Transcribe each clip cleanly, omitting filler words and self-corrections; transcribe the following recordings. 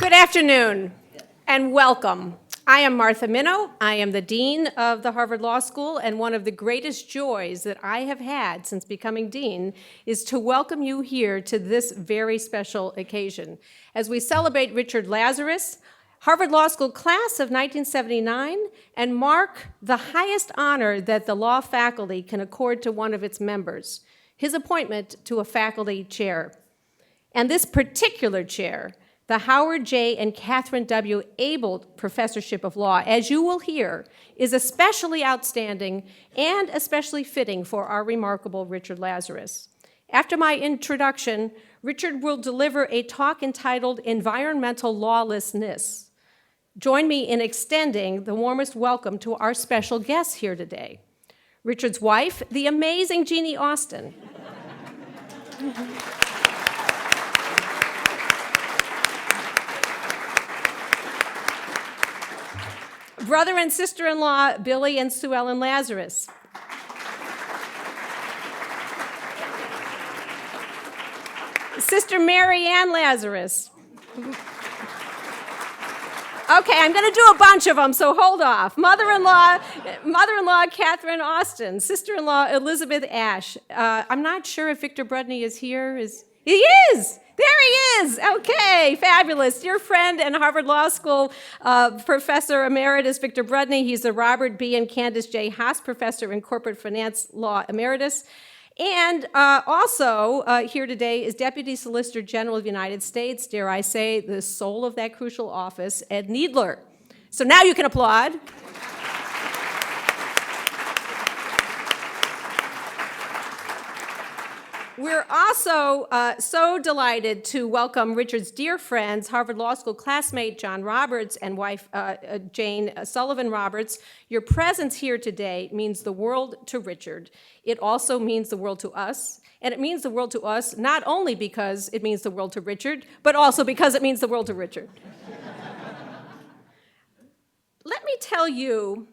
Good afternoon and welcome. I am Martha Minow. I am the Dean of the Harvard Law School, and one of the greatest joys that I have had since becoming Dean is to welcome you here to this very special occasion. As we celebrate Richard Lazarus, Harvard Law School class of 1979, and mark the highest honor that the law faculty can accord to one of its members, his appointment to a faculty chair. And this particular chair, the Howard J. and Katherine W. Aibel Professorship of Law, as you will hear, is especially outstanding and especially fitting for our remarkable Richard Lazarus. After my introduction, Richard will deliver a talk entitled Environmental Lawlessness. Join me in extending the warmest welcome to our special guests here today. Richard's wife, the amazing Jeannie Austin. Brother and sister-in-law, Billy and Sue Ellen Lazarus. Sister Mary Ann Lazarus. Okay, I'm going to do a bunch of them, so hold off. Mother-in-law Katherine Austin. Sister-in-law Elizabeth Ashe. I'm not sure if Victor Brudney is here. He is! There he is! Okay, fabulous. Dear friend and Harvard Law School Professor Emeritus Victor Brudney. He's the Robert B. and Candace J. Haas Professor in Corporate Finance Law Emeritus. And also here today is Deputy Solicitor General of the United States, dare I say, the soul of that crucial office, Ed Needler. So now you can applaud. We're also so delighted to welcome Richard's dear friends, Harvard Law School classmate John Roberts and wife Jane Sullivan Roberts. Your presence here today means the world to Richard. It also means the world to us, and it means the world to us not only because it means the world to Richard, but also because it means the world to Richard. Let me tell you,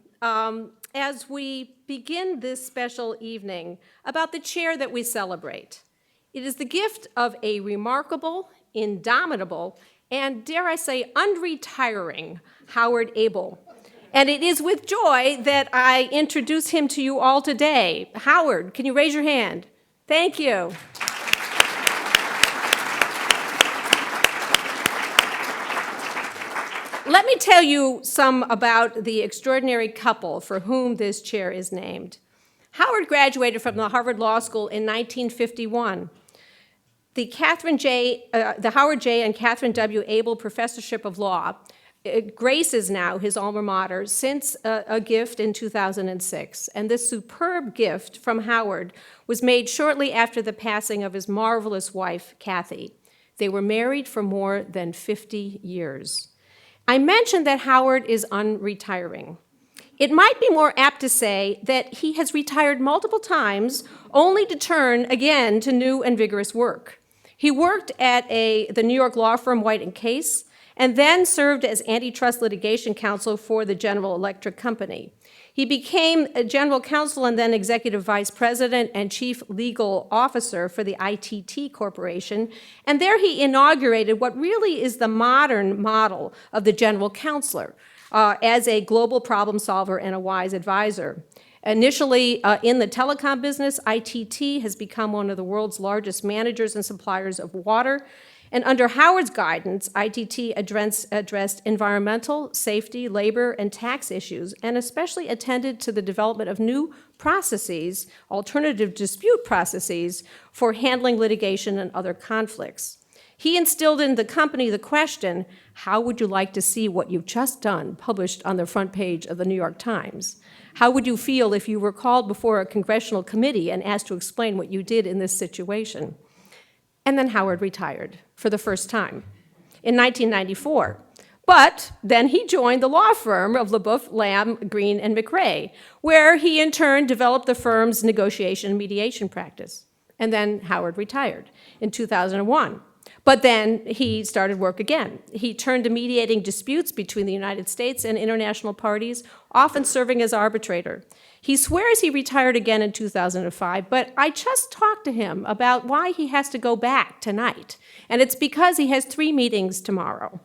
as we begin this special evening, about the chair that we celebrate. It is the gift of a remarkable, indomitable, and dare I say, unretiring Howard Aibel. And it is with joy that I introduce him to you all today. Howard, can you raise your hand? Thank you. Let me tell you some about the extraordinary couple for whom this chair is named. Howard graduated from the Harvard Law School in 1951. The Howard J. and Katherine W. Aibel Professorship of Law graces now his alma mater since a gift in 2006. And this superb gift from Howard was made shortly after the passing of his marvelous wife, Kathy. They were married for more than 50 years. I mentioned that Howard is unretiring. It might be more apt to say that he has retired multiple times, only to turn again to new and vigorous work. He worked at the New York law firm White & Case, and then served as antitrust litigation counsel for the General Electric Company. He became a general counsel and then executive vice president and chief legal officer for the ITT Corporation, and there he inaugurated what really is the modern model of the general counselor as a global problem solver and a wise advisor. Initially in the telecom business, ITT has become one of the world's largest managers and suppliers of water. And under Howard's guidance, ITT addressed environmental, safety, labor, and tax issues, and especially attended to the development of new processes, alternative dispute processes, for handling litigation and other conflicts. He instilled in the company the question, how would you like to see what you've just done published on the front page of the New York Times? How would you feel if you were called before a congressional committee and asked to explain what you did in this situation? And then Howard retired for the first time in 1994. But then he joined the law firm of LaBeouf, Lamb, Green, and McRae, where he in turn developed the firm's negotiation and mediation practice. And then Howard retired in 2001. But then he started work again. He turned to mediating disputes between the United States and international parties, often serving as arbitrator. He swears he retired again in 2005, but I just talked to him about why he has to go back tonight, and it's because he has 3 meetings tomorrow.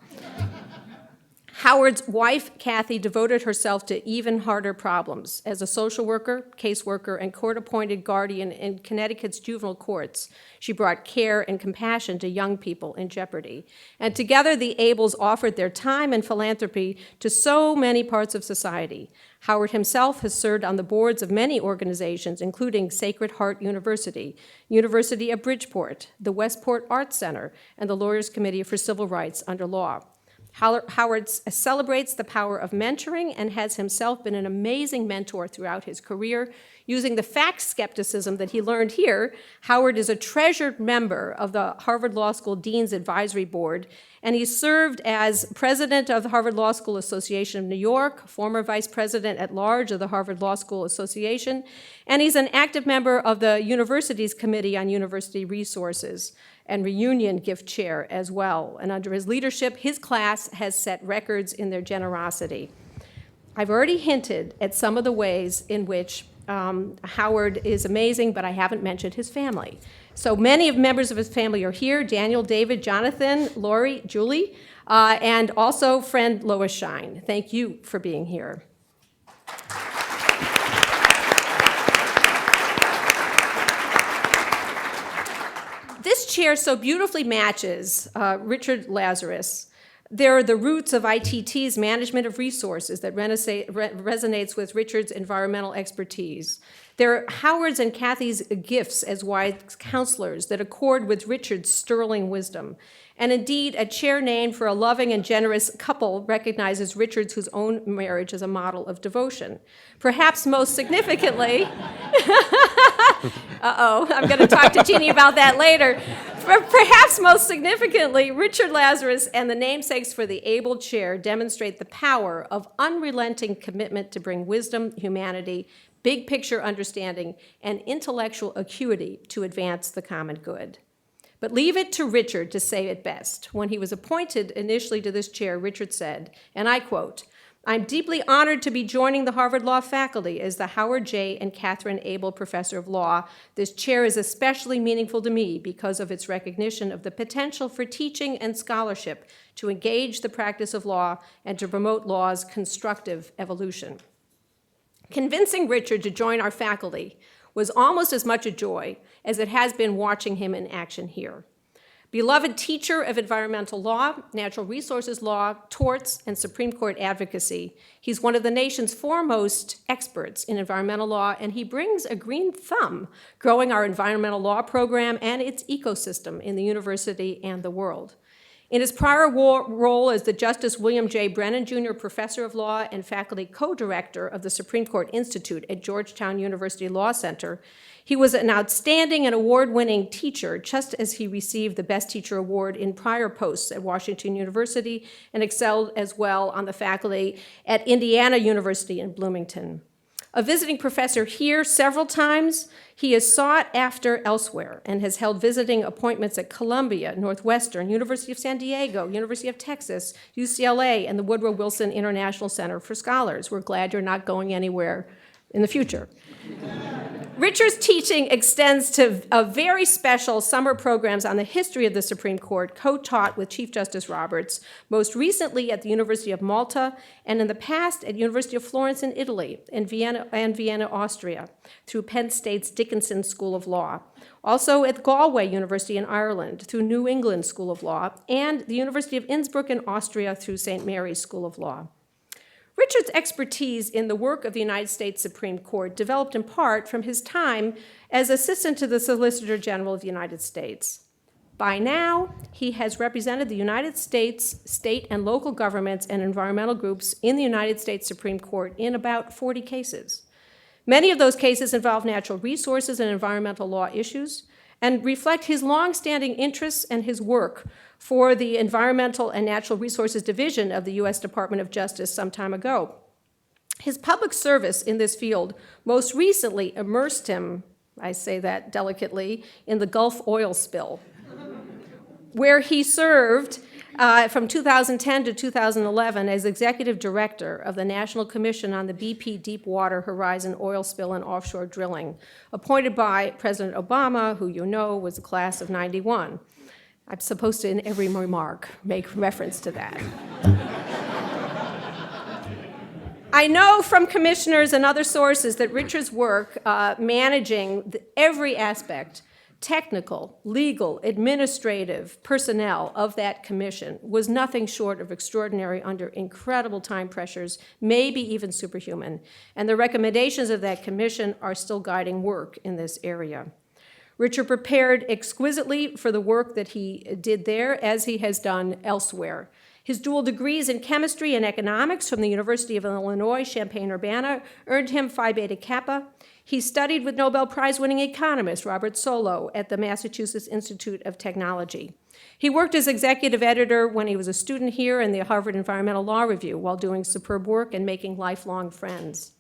Howard's wife, Kathy, devoted herself to even harder problems. As a social worker, caseworker, and court-appointed guardian in Connecticut's juvenile courts, she brought care and compassion to young people in jeopardy. And together, the Aibels offered their time and philanthropy to so many parts of society. Howard himself has served on the boards of many organizations, including Sacred Heart University, University of Bridgeport, the Westport Arts Center, and the Lawyers Committee for Civil Rights under Law. Howard celebrates the power of mentoring and has himself been an amazing mentor throughout his career. Using the fact skepticism that he learned here, Howard is a treasured member of the Harvard Law School Dean's Advisory Board, and he served as president of the Harvard Law School Association of New York, former vice president at large of the Harvard Law School Association, and he's an active member of the university's Committee on University Resources and Reunion Gift Chair as well. And under his leadership, his class has set records in their generosity. I've already hinted at some of the ways in which Howard is amazing, but I haven't mentioned his family. So many of members of his family are here: Daniel, David, Jonathan, Lori, Julie, and also friend Lois Shine. Thank you for being here. This chair so beautifully matches Richard Lazarus. They're the roots of ITT's management of resources that resonates with Richard's environmental expertise. They're Howard's and Kathy's gifts as wise counselors that accord with Richard's sterling wisdom. And indeed, a chair named for a loving and generous couple recognizes Richard's whose own marriage as a model of devotion. Perhaps most significantly, I'm going to talk to Jeannie about that later. Perhaps most significantly, Richard Lazarus and the namesakes for the Aibel chair demonstrate the power of unrelenting commitment to bring wisdom, humanity, big picture understanding, and intellectual acuity to advance the common good. But leave it to Richard to say it best. When he was appointed initially to this chair, Richard said, and I quote, "I'm deeply honored to be joining the Harvard Law faculty as the Howard J. and Katherine Aibel Professor of Law. This chair is especially meaningful to me because of its recognition of the potential for teaching and scholarship to engage the practice of law and to promote law's constructive evolution." Convincing Richard to join our faculty was almost as much a joy as it has been watching him in action here. Beloved teacher of environmental law, natural resources law, torts, and Supreme Court advocacy, he's one of the nation's foremost experts in environmental law, and he brings a green thumb growing our environmental law program and its ecosystem in the university and the world. In his prior role as the Justice William J. Brennan Jr. Professor of Law and faculty co-director of the Supreme Court Institute at Georgetown University Law Center, he was an outstanding and award-winning teacher, just as he received the Best Teacher Award in prior posts at Washington University and excelled as well on the faculty at Indiana University in Bloomington. A visiting professor here several times, he is sought after elsewhere and has held visiting appointments at Columbia, Northwestern, University of San Diego, University of Texas, UCLA, and the Woodrow Wilson International Center for Scholars. We're glad you're not going anywhere in the future. Richard's teaching extends to very special summer programs on the history of the Supreme Court, co-taught with Chief Justice Roberts, most recently at the University of Malta, and in the past at University of Florence in Italy, and Vienna, Austria, through Penn State's Dickinson School of Law. Also at Galway University in Ireland, through New England School of Law, and the University of Innsbruck in Austria through St. Mary's School of Law. Richard's expertise in the work of the United States Supreme Court developed in part from his time as assistant to the Solicitor General of the United States. By now, he has represented the United States, state and local governments and environmental groups in the United States Supreme Court in about 40 cases. Many of those cases involve natural resources and environmental law issues and reflect his longstanding interests and his work for the Environmental and Natural Resources Division of the U.S. Department of Justice some time ago. His public service in this field most recently immersed him, I say that delicately, in the Gulf oil spill. where he served from 2010 to 2011 as executive director of the National Commission on the BP Deepwater Horizon oil spill and offshore drilling, appointed by President Obama, who you know was the class of '91. I'm supposed to, in every remark, make reference to that. I know from commissioners and other sources that Richard's work managing every aspect, technical, legal, administrative, personnel of that commission was nothing short of extraordinary under incredible time pressures, maybe even superhuman. And the recommendations of that commission are still guiding work in this area. Richard prepared exquisitely for the work that he did there, as he has done elsewhere. His dual degrees in chemistry and economics from the University of Illinois, Champaign-Urbana, earned him Phi Beta Kappa. He studied with Nobel Prize-winning economist Robert Solow at the Massachusetts Institute of Technology. He worked as executive editor when he was a student here in the Harvard Environmental Law Review while doing superb work and making lifelong friends.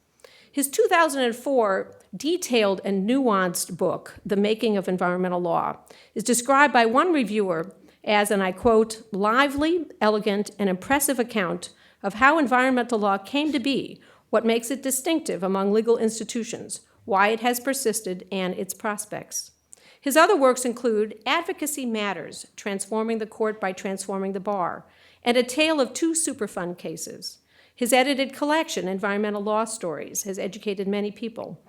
His 2004 detailed and nuanced book, The Making of Environmental Law, is described by one reviewer as, and I quote, lively, elegant, and impressive account of how environmental law came to be, what makes it distinctive among legal institutions, why it has persisted, and its prospects. His other works include Advocacy Matters, Transforming the Court by Transforming the Bar, and A Tale of Two Superfund Cases. His edited collection, Environmental Law Stories, has educated many people.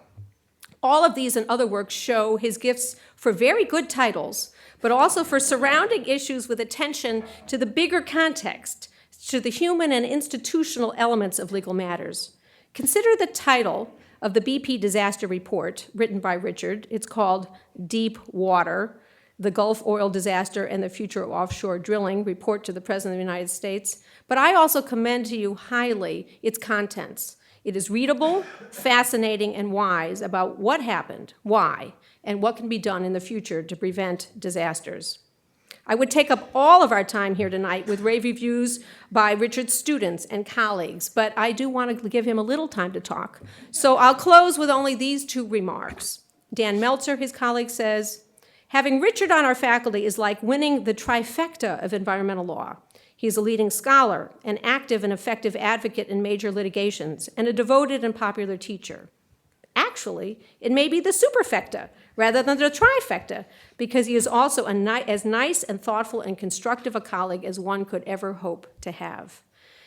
All of these and other works show his gifts for very good titles, but also for surrounding issues with attention to the bigger context, to the human and institutional elements of legal matters. Consider the title of the BP disaster report written by Richard. It's called Deep Water, the Gulf Oil Disaster and the Future of Offshore Drilling, Report to the President of the United States. But I also commend to you highly its contents. It is readable, fascinating, and wise about what happened, why, and what can be done in the future to prevent disasters. I would take up all of our time here tonight with rave reviews by Richard's students and colleagues, but I do want to give him a little time to talk. So I'll close with only these two remarks. Dan Meltzer, his colleague, says, having Richard on our faculty is like winning the trifecta of environmental law. He is a leading scholar, an active and effective advocate in major litigations, and a devoted and popular teacher. Actually, it may be the superfecta rather than the trifecta, because he is also as nice and thoughtful and constructive a colleague as one could ever hope to have.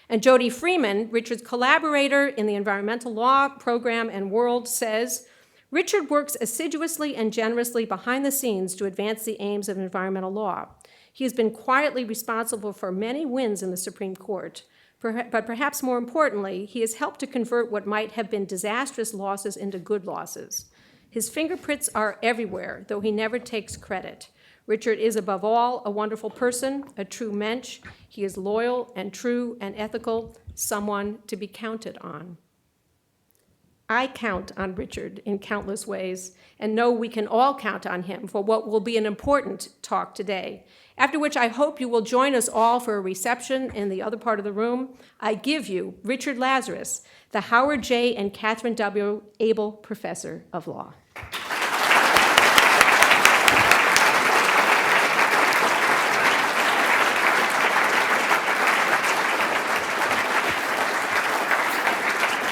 And Jody Freeman, Richard's collaborator in the environmental law program and world, says, Richard works assiduously and generously behind the scenes to advance the aims of environmental law. He has been quietly responsible for many wins in the Supreme Court, but perhaps more importantly, he has helped to convert what might have been disastrous losses into good losses. His fingerprints are everywhere, though he never takes credit. Richard is, above all, a wonderful person, a true mensch. He is loyal and true and ethical, someone to be counted on. I count on Richard in countless ways and know we can all count on him for what will be an important talk today, after which I hope you will join us all for a reception in the other part of the room. I give you Richard Lazarus, the Howard J. and Katherine W. Aibel Professor of Law.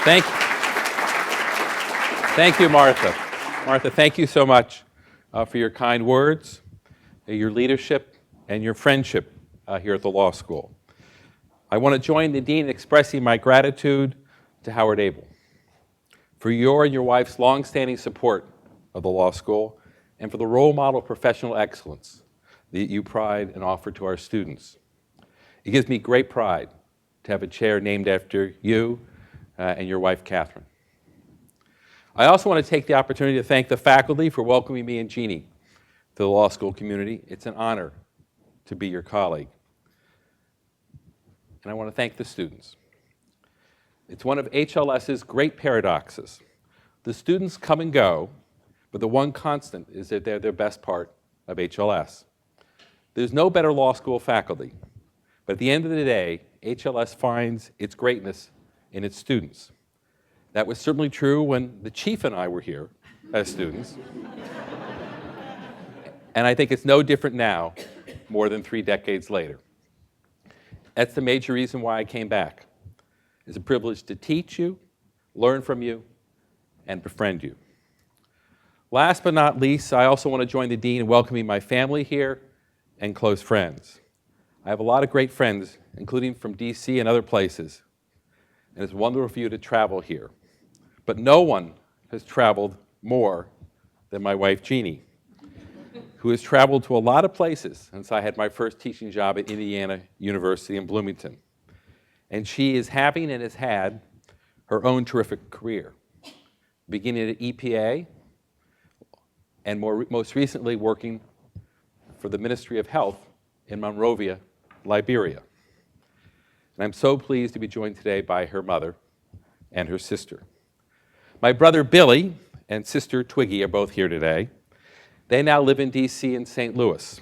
Thank you. Thank you, Martha. Martha, thank you so much for your kind words, your leadership, and your friendship here at the law school. I want to join the dean in expressing my gratitude to Howard Aibel for your and your wife's longstanding support of the law school and for the role model of professional excellence that you pride and offer to our students. It gives me great pride to have a chair named after you and your wife, Katherine. I also want to take the opportunity to thank the faculty for welcoming me and Jeannie to the law school community. It's an honor to be your colleague. And I want to thank the students. It's one of HLS's great paradoxes. The students come and go, but the one constant is that they're the best part of HLS. There's no better law school faculty, but at the end of the day, HLS finds its greatness in its students. That was certainly true when the chief and I were here as students. And I think it's no different now more than 3 decades later. That's the major reason why I came back. It's a privilege to teach you, learn from you, and befriend you. Last but not least, I also want to join the Dean in welcoming my family here and close friends. I have a lot of great friends, including from DC and other places, and it's wonderful for you to travel here. But no one has traveled more than my wife, Jeannie, who has traveled to a lot of places since I had my first teaching job at Indiana University in Bloomington. And she is having and has had her own terrific career, beginning at EPA and most recently working for the Ministry of Health in Monrovia, Liberia. And I'm so pleased to be joined today by her mother and her sister. My brother Billy and sister Twiggy are both here today. They now live in DC and St. Louis.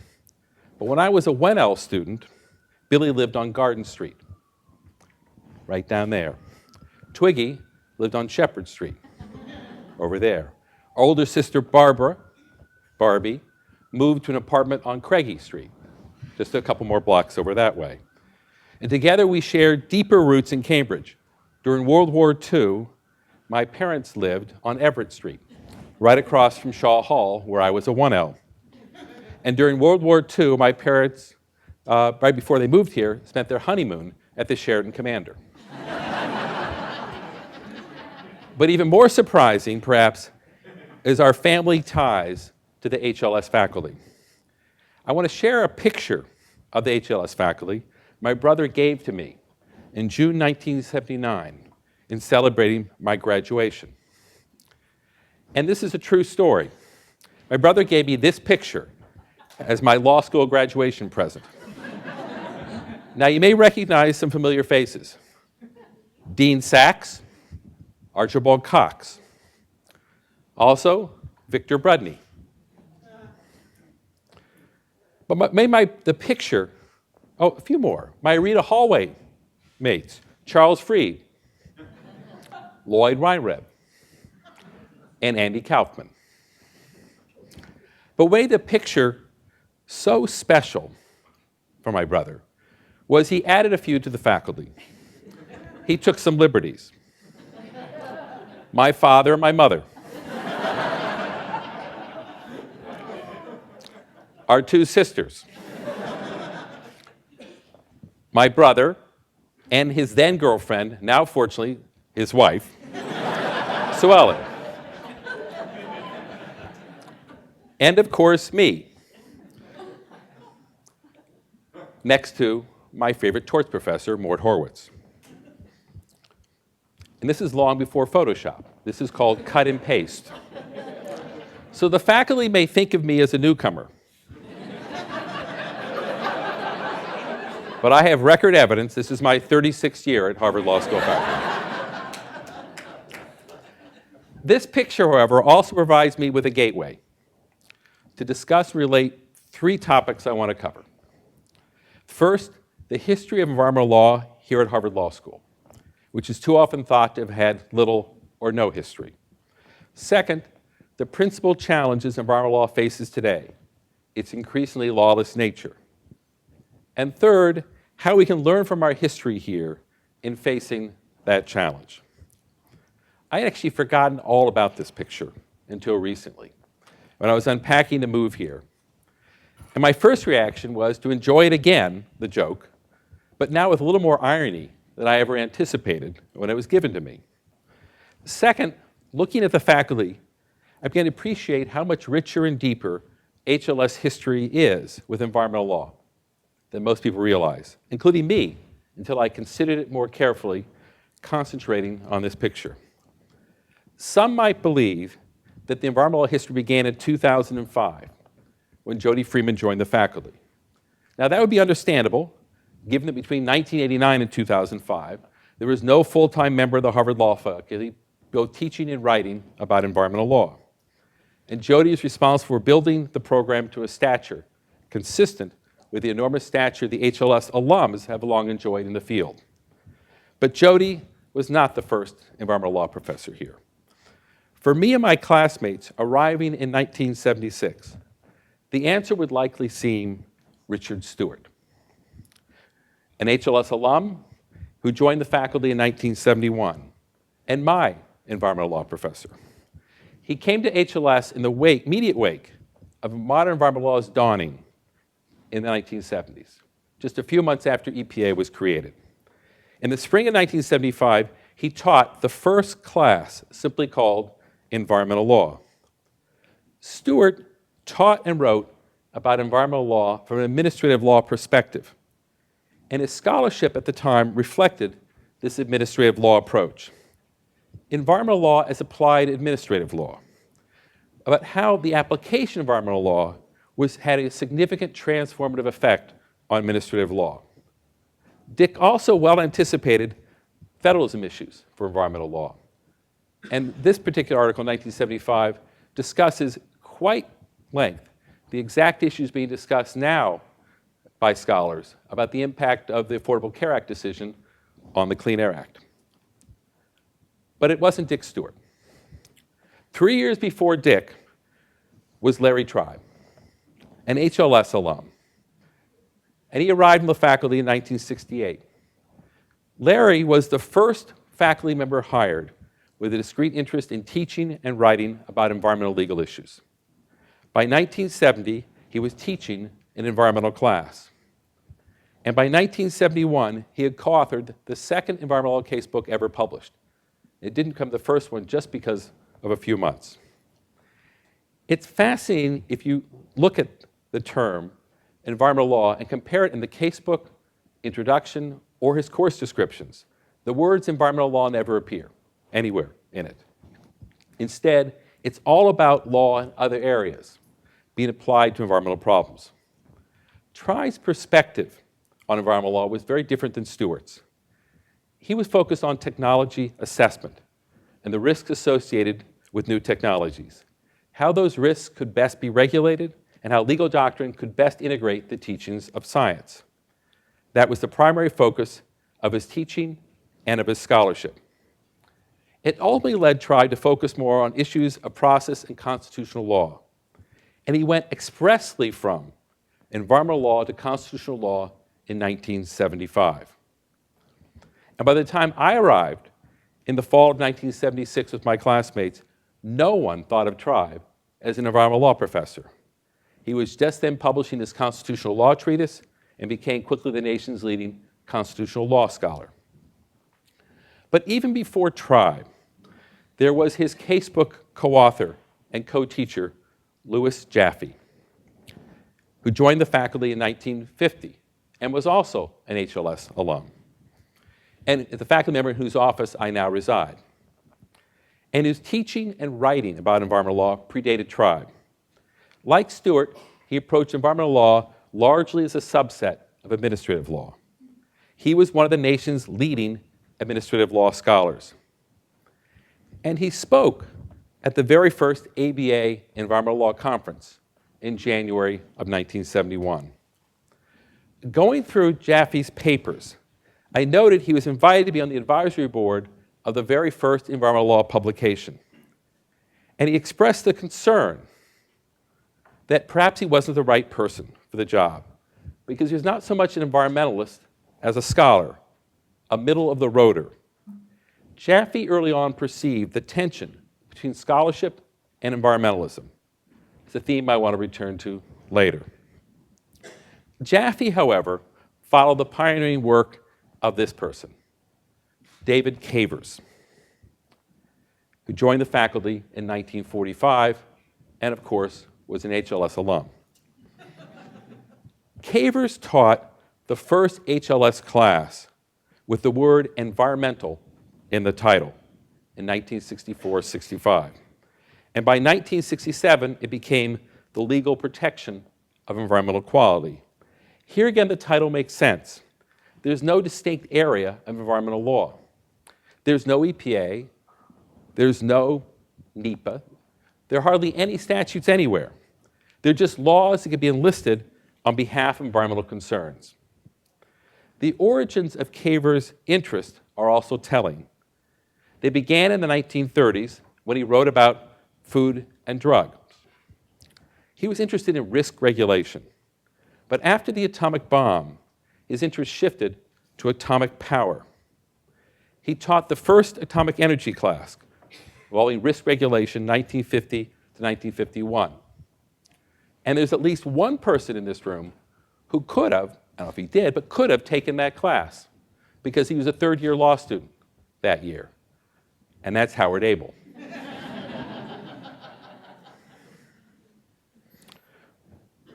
But when I was a 1L student, Billy lived on Garden Street, right down there. Twiggy lived on Shepherd Street, over there. Our older sister Barbie, moved to an apartment on Craigie Street, just a couple more blocks over that way. And together we shared deeper roots in Cambridge. During World War II, my parents lived on Everett Street, right across from Shaw Hall, where I was a 1L. And during World War II, my parents, right before they moved here, spent their honeymoon at the Sheraton Commander. But even more surprising, perhaps, is our family ties to the HLS faculty. I want to share a picture of the HLS faculty my brother gave to me in June 1979 in celebrating my graduation. And this is a true story. My brother gave me this picture as my law school graduation present. Now, you may recognize some familiar faces. Dean Sachs, Archibald Cox. Also, Victor Brudney. But the picture, a few more. My Rita Hallway mates, Charles Freed, Lloyd Weinreb, and Andy Kaufman. But what made the picture so special for my brother was he added a few to the faculty. He took some liberties. My father and my mother. Our 2 sisters. My brother and his then girlfriend, now fortunately his wife, Sue Ellen. And of course, me. Next to my favorite torts professor, Mort Horwitz. And this is long before Photoshop. This is called cut and paste. So the faculty may think of me as a newcomer. But I have record evidence. This is my 36th year at Harvard Law School faculty. This picture, however, also provides me with a gateway to discuss and relate 3 topics I want to cover. First, the history of environmental law here at Harvard Law School, which is too often thought to have had little or no history. Second, the principal challenges environmental law faces today, its increasingly lawless nature. And third, how we can learn from our history here in facing that challenge. I had actually forgotten all about this picture until recently, when I was unpacking the move here. And my first reaction was to enjoy it again, the joke, but now with a little more irony than I ever anticipated when it was given to me. Second, looking at the faculty, I began to appreciate how much richer and deeper HLS history is with environmental law than most people realize, including me, until I considered it more carefully, concentrating on this picture. Some might believe that the environmental law history began in 2005, when Jody Freeman joined the faculty. Now, that would be understandable, given that between 1989 and 2005, there was no full-time member of the Harvard Law faculty both teaching and writing about environmental law. And Jody is responsible for building the program to a stature consistent with the enormous stature the HLS alums have long enjoyed in the field. But Jody was not the first environmental law professor here. For me and my classmates arriving in 1976, the answer would likely seem Richard Stewart, an HLS alum who joined the faculty in 1971, and my environmental law professor. He came to HLS in the immediate wake of modern environmental law's dawning in the 1970s, just a few months after EPA was created. In the spring of 1975, he taught the first class simply called Environmental Law. Stewart taught and wrote about environmental law from an administrative law perspective, and his scholarship at the time reflected this administrative law approach. Environmental law as applied administrative law, about how the application of environmental law had a significant transformative effect on administrative law. Dick also well anticipated federalism issues for environmental law. And this particular article, 1975, discusses quite length the exact issues being discussed now by scholars about the impact of the Affordable Care Act decision on the Clean Air Act. But it wasn't Dick Stewart. 3 years before Dick was Larry Tribe, an HLS alum. And he arrived in the faculty in 1968. Larry was the first faculty member hired with a discrete interest in teaching and writing about environmental legal issues. By 1970, he was teaching an environmental class. And by 1971, he had co-authored the second environmental law casebook ever published. It didn't come the first one just because of a few months. It's fascinating if you look at the term environmental law and compare it in the casebook, introduction, or his course descriptions. The words environmental law never appear anywhere in it. Instead, it's all about law in other areas being applied to environmental problems. Tribe's perspective on environmental law was very different than Stewart's. He was focused on technology assessment and the risks associated with new technologies, how those risks could best be regulated, and how legal doctrine could best integrate the teachings of science. That was the primary focus of his teaching and of his scholarship. It ultimately led Tribe to focus more on issues of process and constitutional law. And he went expressly from environmental law to constitutional law in 1975. And by the time I arrived in the fall of 1976 with my classmates, no one thought of Tribe as an environmental law professor. He was just then publishing his constitutional law treatise and became quickly the nation's leading constitutional law scholar. But even before Tribe, there was his casebook co-author and co-teacher, Louis Jaffe, who joined the faculty in 1950 and was also an HLS alum, and the faculty member in whose office I now reside. And his teaching and writing about environmental law predated Tribe. Like Stewart, he approached environmental law largely as a subset of administrative law. He was one of the nation's leading administrative law scholars. And he spoke at the very first ABA Environmental Law Conference in January of 1971. Going through Jaffe's papers, I noted he was invited to be on the advisory board of the very first environmental law publication. And he expressed the concern that perhaps he wasn't the right person for the job, because he was not so much an environmentalist as a scholar, a middle-of-the-roader. Jaffe early on perceived the tension between scholarship and environmentalism. It's a theme I want to return to later. Jaffe, however, followed the pioneering work of this person, David Cavers, who joined the faculty in 1945 and, of course, was an HLS alum. Cavers taught the first HLS class with the word environmental in the title in 1964-65. And by 1967, it became the legal protection of environmental quality. Here again, the title makes sense. There's no distinct area of environmental law. There's no EPA. There's no NEPA. There are hardly any statutes anywhere. They're just laws that can be enlisted on behalf of environmental concerns. The origins of Cavers' interest are also telling. They began in the 1930s when he wrote about food and drugs. He was interested in risk regulation. But after the atomic bomb, his interest shifted to atomic power. He taught the first atomic energy class, involving risk regulation, 1950 to 1951. And there's at least one person in this room who could have, I don't know if he did, but could have taken that class because he was a third-year law student that year. And that's Howard Aibel.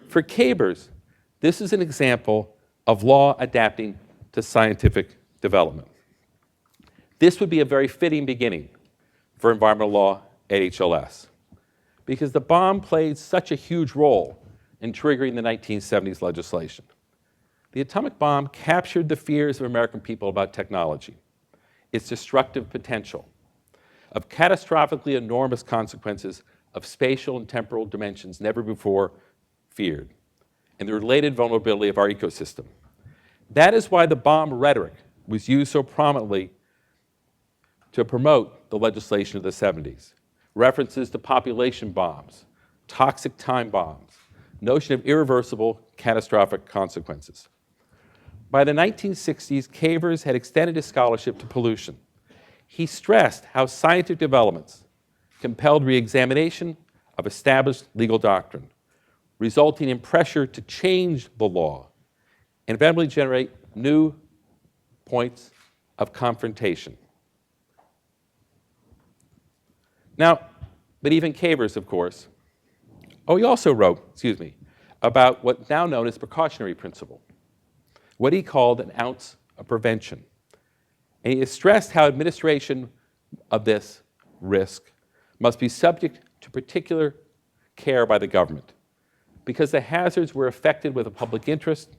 For Cabers, this is an example of law adapting to scientific development. This would be a very fitting beginning for environmental law at HLS, because the bomb played such a huge role in triggering the 1970s legislation. The atomic bomb captured the fears of American people about technology, its destructive potential, of catastrophically enormous consequences of spatial and temporal dimensions never before feared, and the related vulnerability of our ecosystem. That is why the bomb rhetoric was used so prominently to promote the legislation of the 70s. References to population bombs, toxic time bombs, notion of irreversible catastrophic consequences. By the 1960s, Cabers had extended his scholarship to pollution. He stressed how scientific developments compelled re-examination of established legal doctrine, resulting in pressure to change the law and eventually generate new points of confrontation. Now, but even Cabers, of course, he also wrote, about what's now known as precautionary principle, what he called an ounce of prevention. And he stressed how administration of this risk must be subject to particular care by the government, because the hazards were affected with a public interest,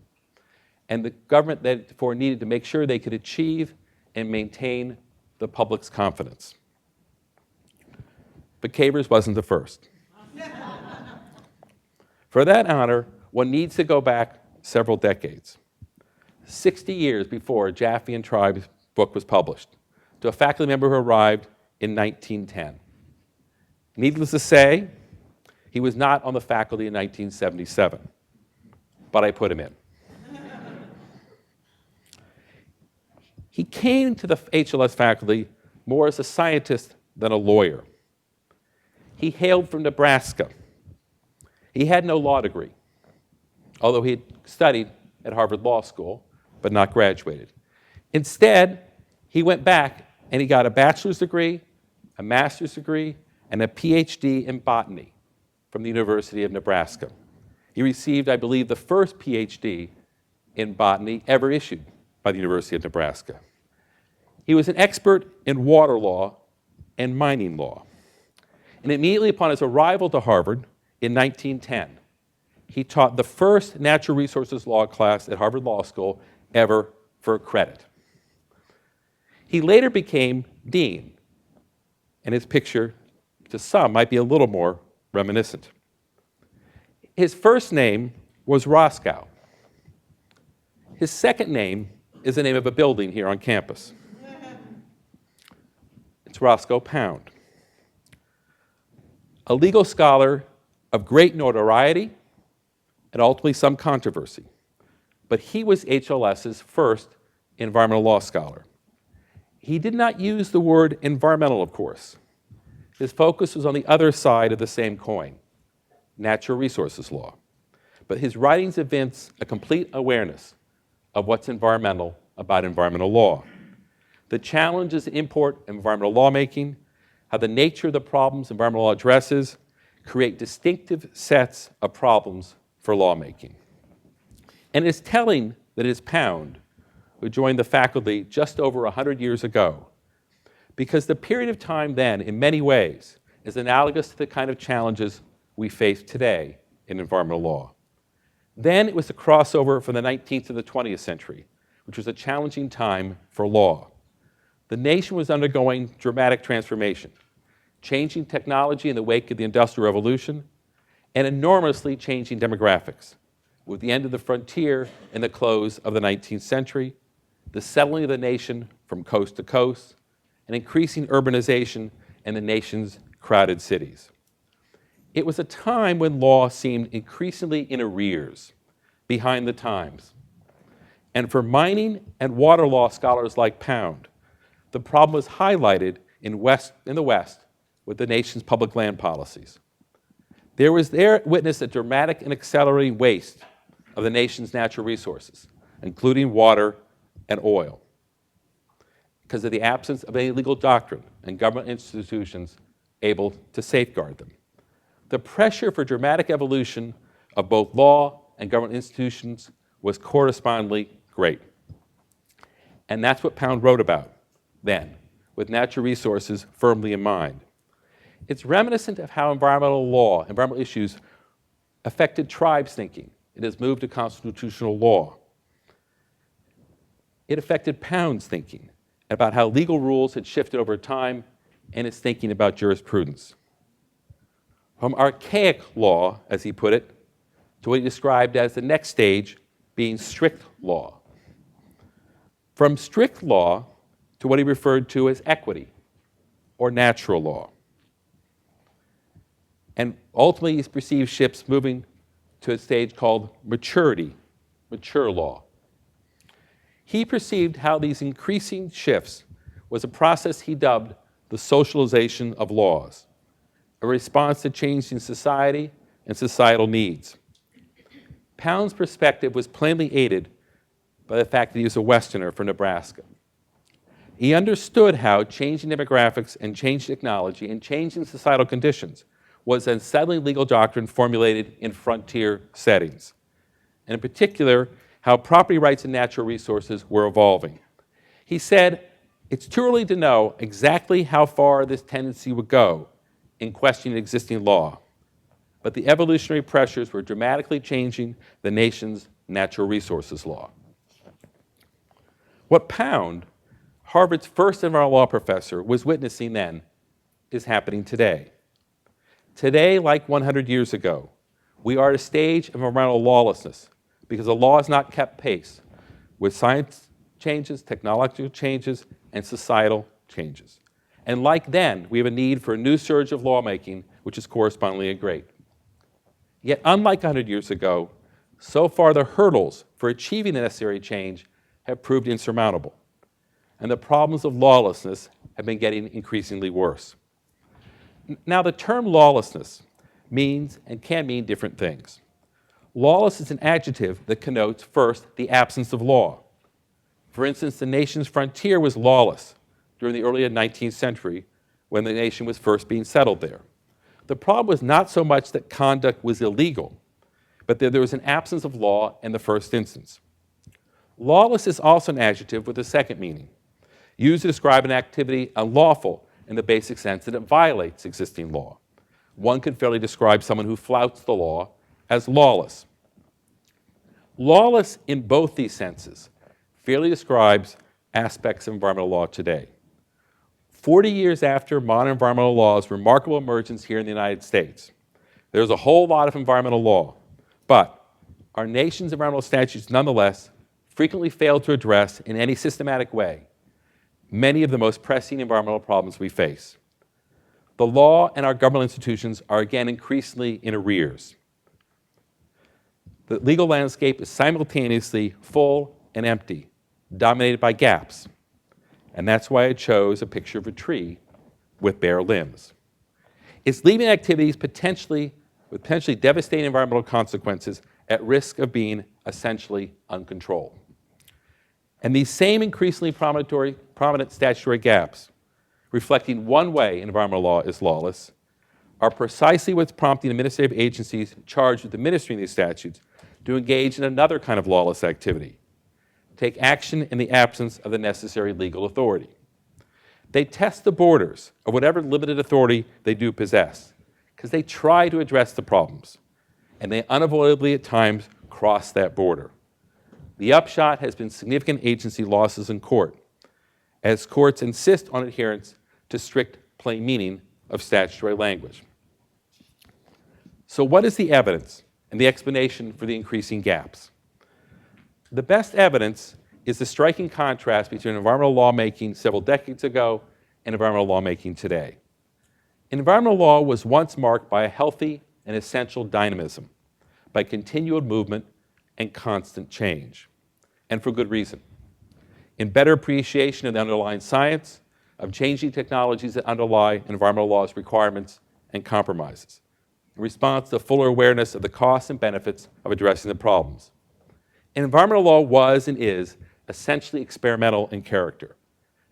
and the government therefore needed to make sure they could achieve and maintain the public's confidence. But Cabers wasn't the first. For that honor, one needs to go back several decades, 60 years before Jaffe and Tribe's book was published, to a faculty member who arrived in 1910. Needless to say, he was not on the faculty in 1977, but I put him in. He came to the HLS faculty more as a scientist than a lawyer. He hailed from Nebraska. He had no law degree, although he had studied at Harvard Law School, but not graduated. Instead, he went back and he got a bachelor's degree, a master's degree, and a PhD in botany from the University of Nebraska. He received, I believe, the first PhD in botany ever issued by the University of Nebraska. He was an expert in water law and mining law. And immediately upon his arrival to Harvard in 1910, he taught the first natural resources law class at Harvard Law School ever for credit. He later became dean, and his picture, to some, might be a little more reminiscent. His first name was Roscoe. His second name is the name of a building here on campus. It's Roscoe Pound. A legal scholar of great notoriety and ultimately some controversy, but he was HLS's first environmental law scholar. He did not use the word environmental, of course. His focus was on the other side of the same coin, natural resources law. But his writings evince a complete awareness of what's environmental about environmental law. The challenges that import environmental lawmaking, how the nature of the problems environmental law addresses create distinctive sets of problems for lawmaking. And it's telling that it is Pound who joined the faculty just over 100 years ago, because the period of time then, in many ways, is analogous to the kind of challenges we face today in environmental law. Then it was the crossover from the 19th to the 20th century, which was a challenging time for law. The nation was undergoing dramatic transformation, changing technology in the wake of the Industrial Revolution, and enormously changing demographics, with the end of the frontier and the close of the 19th century, the settling of the nation from coast to coast, and increasing urbanization in the nation's crowded cities. It was a time when law seemed increasingly in arrears, behind the times. And for mining and water law scholars like Pound, the problem was highlighted in the West with the nation's public land policies. There was witnessed a dramatic and accelerating waste of the nation's natural resources, including water and oil, because of the absence of any legal doctrine and government institutions able to safeguard them. The pressure for dramatic evolution of both law and government institutions was correspondingly great. And that's what Pound wrote about then, with natural resources firmly in mind. It's reminiscent of how environmental law, environmental issues, affected tribes' thinking. It has moved to constitutional law. It affected Pound's thinking about how legal rules had shifted over time and his thinking about jurisprudence. From archaic law, as he put it, to what he described as the next stage being strict law. From strict law to what he referred to as equity or natural law. And ultimately, he perceived shifts moving to a stage called maturity, mature law. He perceived how these increasing shifts was a process he dubbed the socialization of laws, a response to changing society and societal needs. Pound's perspective was plainly aided by the fact that he was a Westerner from Nebraska. He understood how changing demographics and changing technology and changing societal conditions was an unsettling legal doctrine formulated in frontier settings, and in particular, how property rights and natural resources were evolving. He said, it's too early to know exactly how far this tendency would go in questioning existing law, but the evolutionary pressures were dramatically changing the nation's natural resources law. What Pound, Harvard's first environmental law professor, was witnessing then is happening today. Today, like 100 years ago, we are at a stage of environmental lawlessness because the law has not kept pace with science changes, technological changes, and societal changes. And like then, we have a need for a new surge of lawmaking, which is correspondingly great. Yet, unlike 100 years ago, so far the hurdles for achieving the necessary change have proved insurmountable, and the problems of lawlessness have been getting increasingly worse. Now, the term lawlessness means and can mean different things. Lawless is an adjective that connotes, first, the absence of law. For instance, the nation's frontier was lawless during the early 19th century when the nation was first being settled there. The problem was not so much that conduct was illegal, but that there was an absence of law in the first instance. Lawless is also an adjective with a second meaning, used to describe an activity unlawful in the basic sense that it violates existing law. One could fairly describe someone who flouts the law as lawless. Lawless in both these senses fairly describes aspects of environmental law today. 40 years after modern environmental law's remarkable emergence here in the United States, there's a whole lot of environmental law, but our nation's environmental statutes nonetheless frequently fail to address in any systematic way many of the most pressing environmental problems we face. The law and our government institutions are again increasingly in arrears. The legal landscape is simultaneously full and empty, dominated by gaps. And that's why I chose a picture of a tree with bare limbs. It's leaving activities with potentially devastating environmental consequences at risk of being essentially uncontrolled. And these same increasingly prominent statutory gaps, reflecting one way environmental law is lawless, are precisely what's prompting administrative agencies charged with administering these statutes to engage in another kind of lawless activity, take action in the absence of the necessary legal authority. They test the borders of whatever limited authority they do possess, because they try to address the problems, and they unavoidably at times cross that border. The upshot has been significant agency losses in court, as courts insist on adherence to strict plain meaning of statutory language. So what is the evidence and the explanation for the increasing gaps? The best evidence is the striking contrast between environmental lawmaking several decades ago and environmental lawmaking today. Environmental law was once marked by a healthy and essential dynamism, by continual movement and constant change, and for good reason. In better appreciation of the underlying science, of changing technologies that underlie environmental law's requirements and compromises, in response to fuller awareness of the costs and benefits of addressing the problems. Environmental law was and is essentially experimental in character.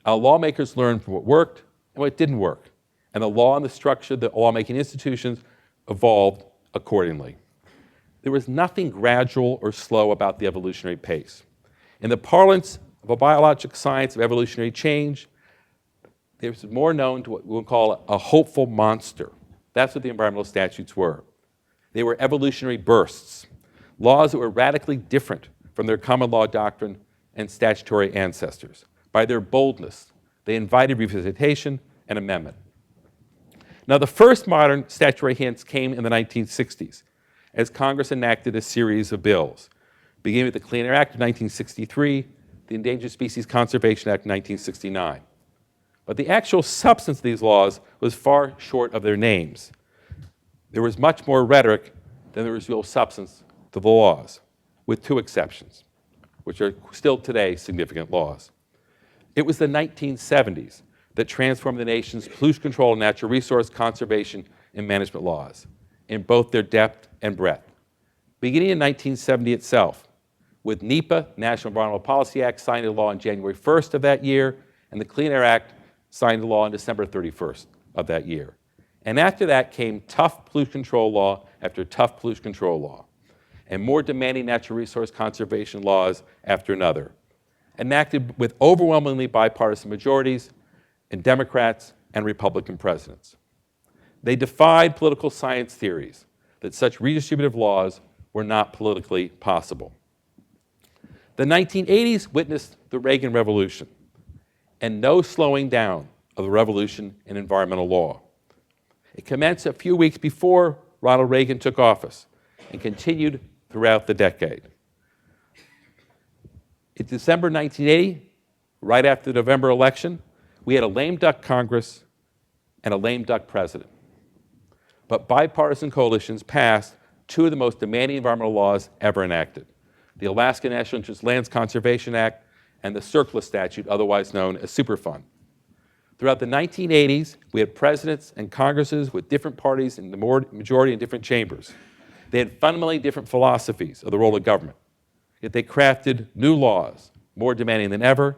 Our lawmakers learned from what worked and what didn't work, and the law and the structure of the lawmaking institutions evolved accordingly. There was nothing gradual or slow about the evolutionary pace. In the parlance of a biologic science of evolutionary change, there's more known to what we'll call a hopeful monster. That's what the environmental statutes were. They were evolutionary bursts, laws that were radically different from their common law doctrine and statutory ancestors. By their boldness, they invited revisitation and amendment. Now, the first modern statutory hints came in the 1960s, as Congress enacted a series of bills, beginning with the Clean Air Act of 1963, the Endangered Species Conservation Act of 1969. But the actual substance of these laws was far short of their names. There was much more rhetoric than there was real substance to the laws, with two exceptions, which are still today significant laws. It was the 1970s that transformed the nation's pollution control and natural resource conservation and management laws in both their depth and breadth. Beginning in 1970 itself, with NEPA, National Environmental Policy Act, signed into law on January 1st of that year, and the Clean Air Act signed into law on December 31st of that year. And after that came tough pollution control law after tough pollution control law, and more demanding natural resource conservation laws after another, enacted with overwhelmingly bipartisan majorities in Democrats and Republican presidents. They defied political science theories that such redistributive laws were not politically possible. The 1980s witnessed the Reagan Revolution, and no slowing down of the revolution in environmental law. It commenced a few weeks before Ronald Reagan took office and continued throughout the decade. In December 1980, right after the November election, we had a lame duck Congress and a lame duck president. But bipartisan coalitions passed two of the most demanding environmental laws ever enacted: the Alaska National Interest Lands Conservation Act and the Surplus Statute, otherwise known as Superfund. Throughout the 1980s, we had presidents and Congresses with different parties in the majority in different chambers. They had fundamentally different philosophies of the role of government, yet they crafted new laws, more demanding than ever.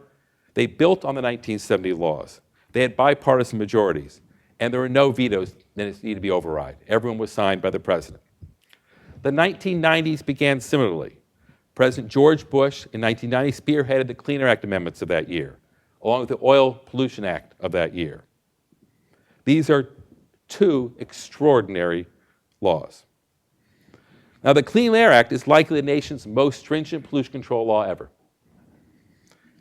They built on the 1970 laws. They had bipartisan majorities, and there were no vetoes that needed to be override. Everyone was signed by the president. The 1990s began similarly. President George Bush in 1990 spearheaded the Clean Air Act amendments of that year, along with the Oil Pollution Act of that year. These are two extraordinary laws. Now, the Clean Air Act is likely the nation's most stringent pollution control law ever,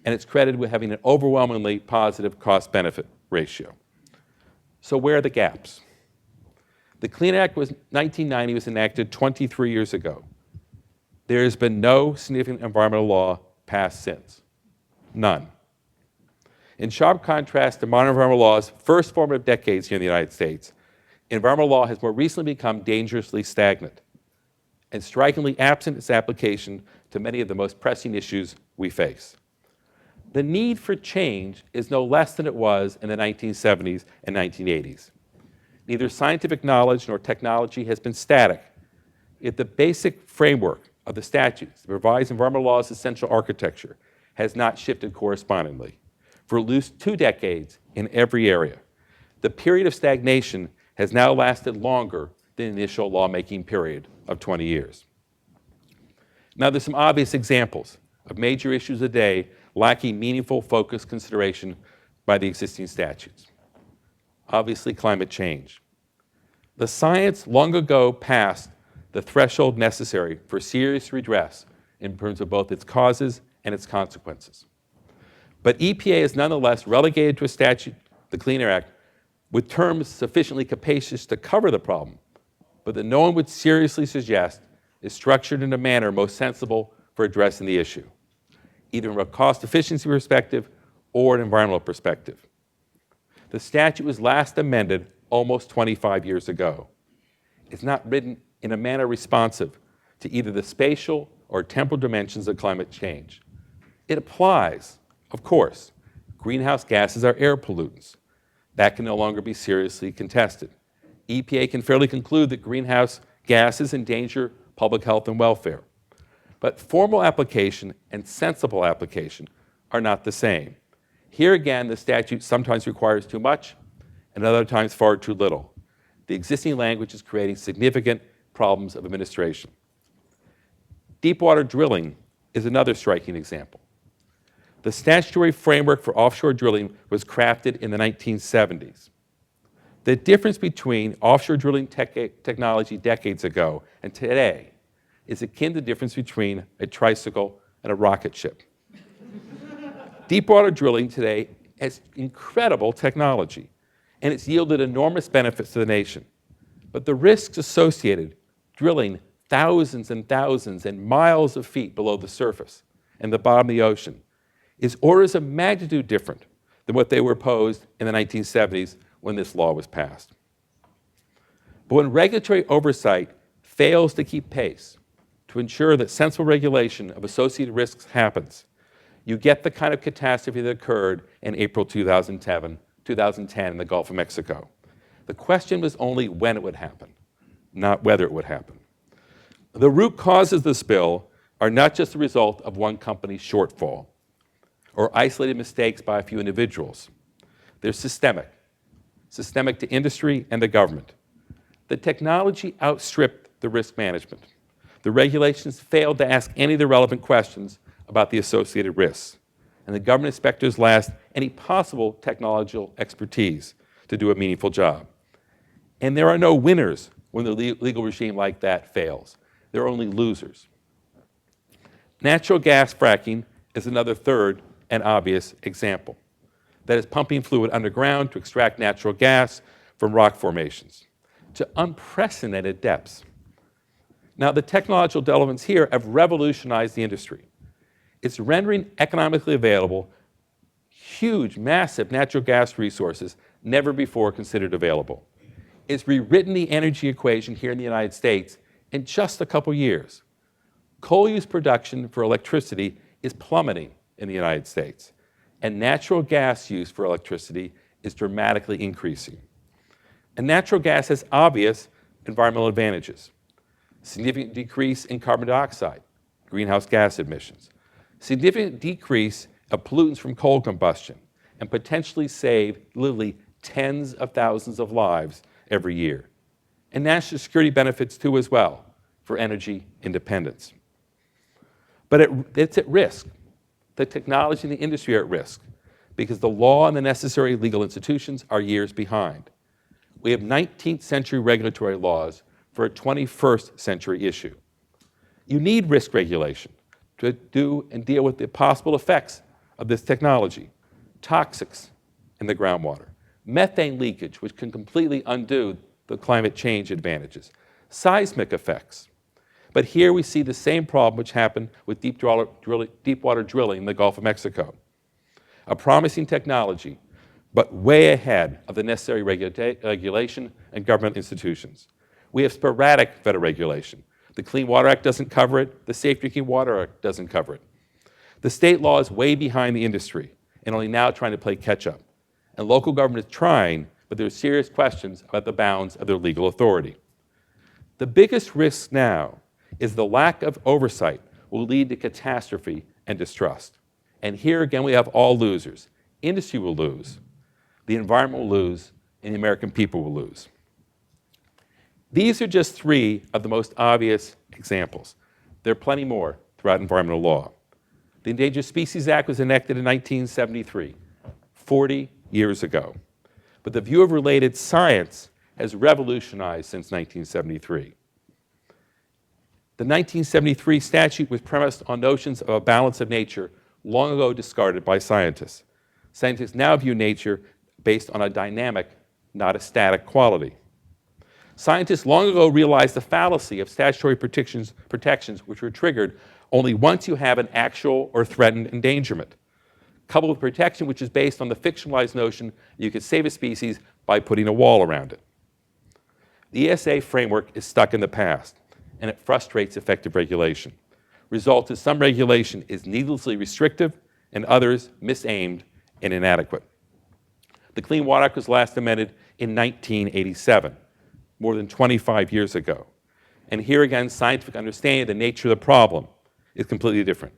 and it's credited with having an overwhelmingly positive cost-benefit ratio. So where are the gaps? The Clean Air Act was 1990 was enacted 23 years ago. There has been no significant environmental law passed since. None. In sharp contrast to modern environmental law's first formative decades here in the United States, environmental law has more recently become dangerously stagnant and strikingly absent its application to many of the most pressing issues we face. The need for change is no less than it was in the 1970s and 1980s. Neither scientific knowledge nor technology has been static, yet the basic framework of the statutes that provides environmental law's essential architecture has not shifted correspondingly. For at least 2 decades in every area, the period of stagnation has now lasted longer than the initial lawmaking period of 20 years. Now, there's some obvious examples of major issues today lacking meaningful, focused consideration by the existing statutes. Obviously, climate change. The science long ago passed the threshold necessary for serious redress in terms of both its causes and its consequences. But EPA is nonetheless relegated to a statute, the Clean Air Act, with terms sufficiently capacious to cover the problem, but that no one would seriously suggest is structured in a manner most sensible for addressing the issue, either from a cost efficiency perspective or an environmental perspective. The statute was last amended almost 25 years ago. It's not written in a manner responsive to either the spatial or temporal dimensions of climate change. It applies, of course. Greenhouse gases are air pollutants. That can no longer be seriously contested. EPA can fairly conclude that greenhouse gases endanger public health and welfare. But formal application and sensible application are not the same. Here again, the statute sometimes requires too much and other times far too little. The existing language is creating significant problems of administration. Deepwater drilling is another striking example. The statutory framework for offshore drilling was crafted in the 1970s. The difference between offshore drilling technology decades ago and today is akin to the difference between a tricycle and a rocket ship. Deepwater drilling today has incredible technology, and it's yielded enormous benefits to the nation. But the risks associated drilling thousands and thousands and miles of feet below the surface and the bottom of the ocean is orders of magnitude different than what they were posed in the 1970s when this law was passed. But when regulatory oversight fails to keep pace, to ensure that sensible regulation of associated risks happens, you get the kind of catastrophe that occurred in April 2010 in the Gulf of Mexico. The question was only when it would happen, not whether it would happen. The root causes of the spill are not just the result of one company's shortfall or isolated mistakes by a few individuals. They're systemic to industry and the government. The technology outstripped the risk management. The regulations failed to ask any of the relevant questions about the associated risks, and the government inspectors lacked any possible technological expertise to do a meaningful job. And there are no winners when the legal regime like that fails. There are only losers. Natural gas fracking is another third and obvious example. That is pumping fluid underground to extract natural gas from rock formations to unprecedented depths. Now, the technological developments here have revolutionized the industry. It's rendering economically available huge, massive natural gas resources never before considered available. It's rewritten the energy equation here in the United States in just a couple years. Coal use production for electricity is plummeting in the United States, and natural gas use for electricity is dramatically increasing. And natural gas has obvious environmental advantages: significant decrease in carbon dioxide, greenhouse gas emissions, significant decrease of pollutants from coal combustion, and potentially save literally tens of thousands of lives every year. And national security benefits too as well for energy independence. But it's at risk. The technology and the industry are at risk because the law and the necessary legal institutions are years behind. We have 19th century regulatory laws for a 21st century issue. You need risk regulation to do and deal with the possible effects of this technology: toxics in the groundwater, methane leakage, which can completely undo the climate change advantages, seismic effects. But here we see the same problem which happened with deepwater drilling in the Gulf of Mexico. A promising technology, but way ahead of the necessary regulation and government institutions. We have sporadic federal regulation. The Clean Water Act doesn't cover it. The Safe Drinking Water Act doesn't cover it. The state law is way behind the industry and only now trying to play catch up. And local government is trying, but there are serious questions about the bounds of their legal authority. The biggest risk now is the lack of oversight will lead to catastrophe and distrust. And here again we have all losers. Industry will lose, the environment will lose, and the American people will lose. These are just three of the most obvious examples. There are plenty more throughout environmental law. The Endangered Species Act was enacted in 1973, 40 years ago. But the view of related science has revolutionized since 1973. The 1973 statute was premised on notions of a balance of nature long ago discarded by scientists. Scientists now view nature based on a dynamic, not a static quality. Scientists long ago realized the fallacy of statutory protections which were triggered only once you have an actual or threatened endangerment, coupled with protection which is based on the fictionalized notion that you could save a species by putting a wall around it. The ESA framework is stuck in the past, and it frustrates effective regulation. result is some regulation is needlessly restrictive and others misaimed and inadequate. The Clean Water Act was last amended in 1987, more than 25 years ago. And here again, scientific understanding of the nature of the problem is completely different.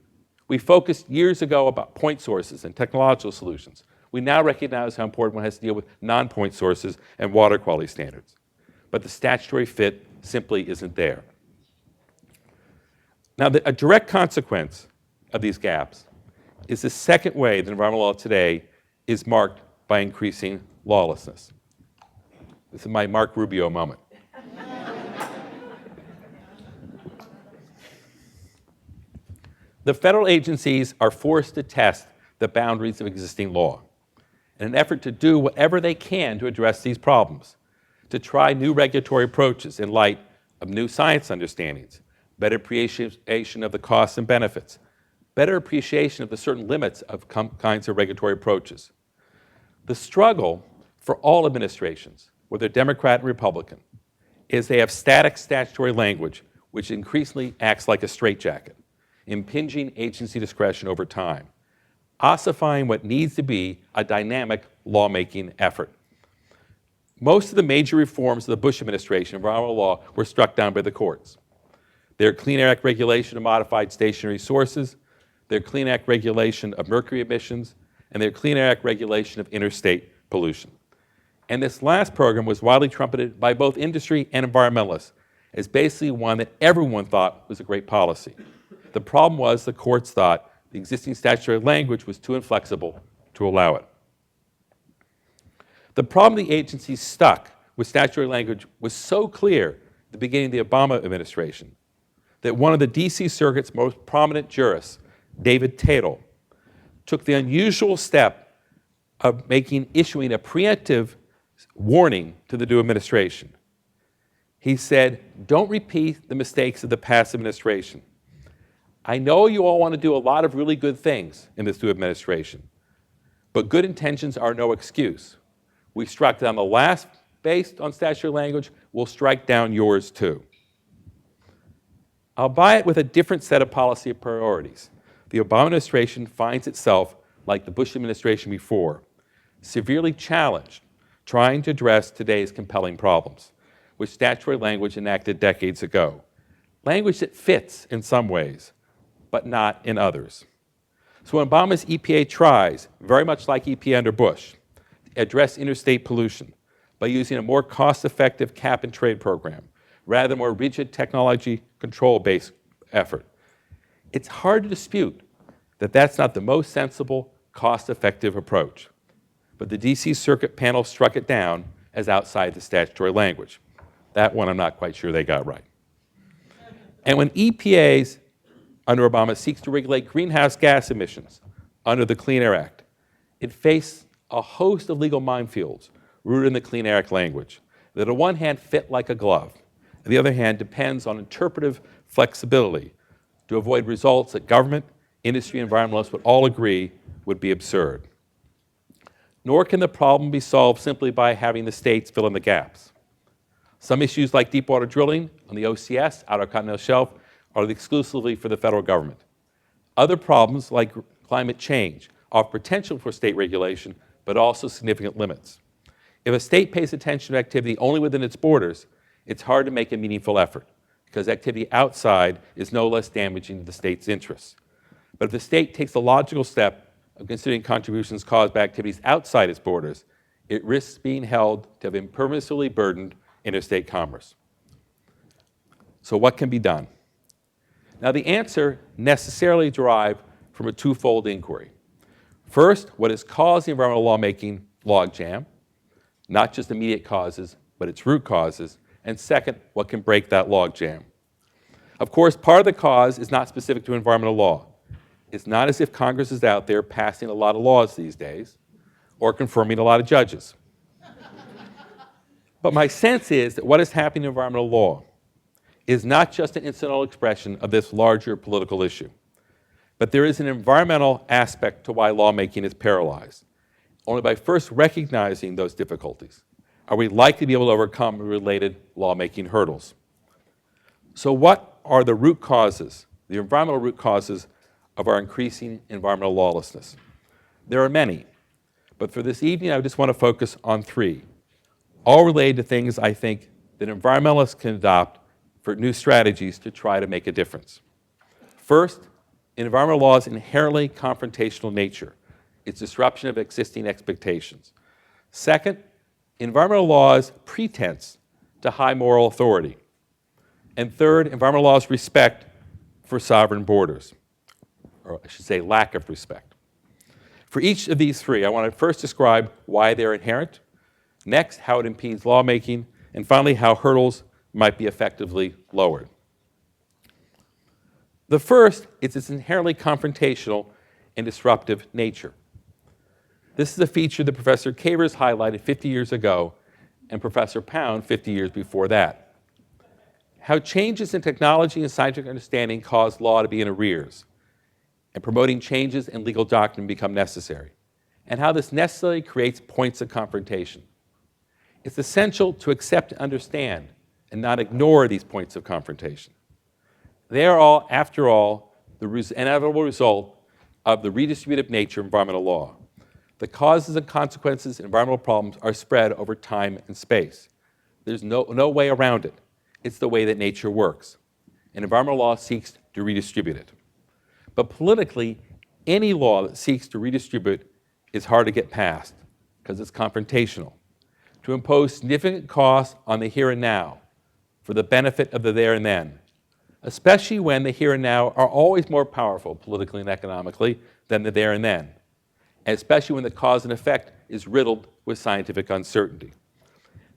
We focused years ago about point sources and technological solutions. We now recognize how important one has to deal with non-point sources and water quality standards. But the statutory fit simply isn't there. Now, a direct consequence of these gaps is the second way that environmental law today is marked by increasing lawlessness. This is my Mark Rubio moment. The federal agencies are forced to test the boundaries of existing law in an effort to do whatever they can to address these problems, to try new regulatory approaches in light of new science understandings, better appreciation of the costs and benefits, better appreciation of the certain limits of kinds of regulatory approaches. The struggle for all administrations, whether Democrat or Republican, is they have static statutory language which increasingly acts like a straitjacket, impinging agency discretion over time, ossifying what needs to be a dynamic lawmaking effort. Most of the major reforms of the Bush administration of environmental law were struck down by the courts. Their Clean Air Act regulation of modified stationary sources, their Clean Air Act regulation of mercury emissions, and their Clean Air Act regulation of interstate pollution. And this last program was widely trumpeted by both industry and environmentalists as basically one that everyone thought was a great policy. The problem was the courts thought the existing statutory language was too inflexible to allow it. The problem the agencies stuck with statutory language was so clear at the beginning of the Obama administration that one of the D.C. Circuit's most prominent jurists, David Tatel, took the unusual step of issuing a preemptive warning to the new administration. He said, "Don't repeat the mistakes of the past administration. I know you all want to do a lot of really good things in this new administration, but good intentions are no excuse. We struck down the last based on statutory language, we'll strike down yours too." I'll buy it with a different set of policy priorities. The Obama administration finds itself, like the Bush administration before, severely challenged trying to address today's compelling problems with statutory language enacted decades ago. Language that fits in some ways, but not in others. So when Obama's EPA tries, very much like EPA under Bush, to address interstate pollution by using a more cost-effective cap-and-trade program rather than a more rigid technology control-based effort, it's hard to dispute that that's not the most sensible, cost-effective approach. But the D.C. Circuit panel struck it down as outside the statutory language. That one I'm not quite sure they got right. And when EPA's under Obama seeks to regulate greenhouse gas emissions under the Clean Air Act, it faced a host of legal minefields rooted in the Clean Air Act language that on one hand fit like a glove, on the other hand depends on interpretive flexibility to avoid results that government, industry, and environmentalists would all agree would be absurd. Nor can the problem be solved simply by having the states fill in the gaps. Some issues like deep water drilling on the OCS, Outer Continental Shelf, are exclusively for the federal government. Other problems like climate change offer potential for state regulation, but also significant limits. If a state pays attention to activity only within its borders, it's hard to make a meaningful effort, because activity outside is no less damaging to the state's interests. But if the state takes the logical step of considering contributions caused by activities outside its borders, it risks being held to have impermissibly burdened interstate commerce. So what can be done? Now, the answer necessarily derived from a twofold inquiry. First, what has caused the environmental lawmaking logjam, not just immediate causes, but its root causes, and second, what can break that logjam. Of course, part of the cause is not specific to environmental law. It's not as if Congress is out there passing a lot of laws these days or confirming a lot of judges. But my sense is that what is happening in environmental law is not just an incidental expression of this larger political issue, but there is an environmental aspect to why lawmaking is paralyzed. Only by first recognizing those difficulties are we likely to be able to overcome related lawmaking hurdles. So what are the root causes the environmental root causes of our increasing environmental lawlessness. There are many, but for this evening, I just want to focus on three, all related to things I think that environmentalists can adopt for new strategies to try to make a difference. First, environmental law is inherently confrontational nature. It's disruption of existing expectations. Second, environmental law is pretense to high moral authority. And third, environmental law is respect for sovereign borders, or I should say lack of respect. For each of these three, I want to first describe why they're inherent, next, how it impedes lawmaking, and finally, how hurdles might be effectively lowered. The first is its inherently confrontational and disruptive nature. This is a feature that Professor Cavers highlighted 50 years ago and Professor Pound 50 years before that. How changes in technology and scientific understanding cause law to be in arrears, and promoting changes in legal doctrine become necessary, and how this necessarily creates points of confrontation. It's essential to accept and understand and not ignore these points of confrontation. They are all, after all, the inevitable result of the redistributive nature of environmental law. The causes and consequences of environmental problems are spread over time and space. There's no way around it. It's the way that nature works. And environmental law seeks to redistribute it. But politically, any law that seeks to redistribute is hard to get past because it's confrontational. To impose significant costs on the here and now for the benefit of the there and then, especially when the here and now are always more powerful politically and economically than the there and then, and especially when the cause and effect is riddled with scientific uncertainty.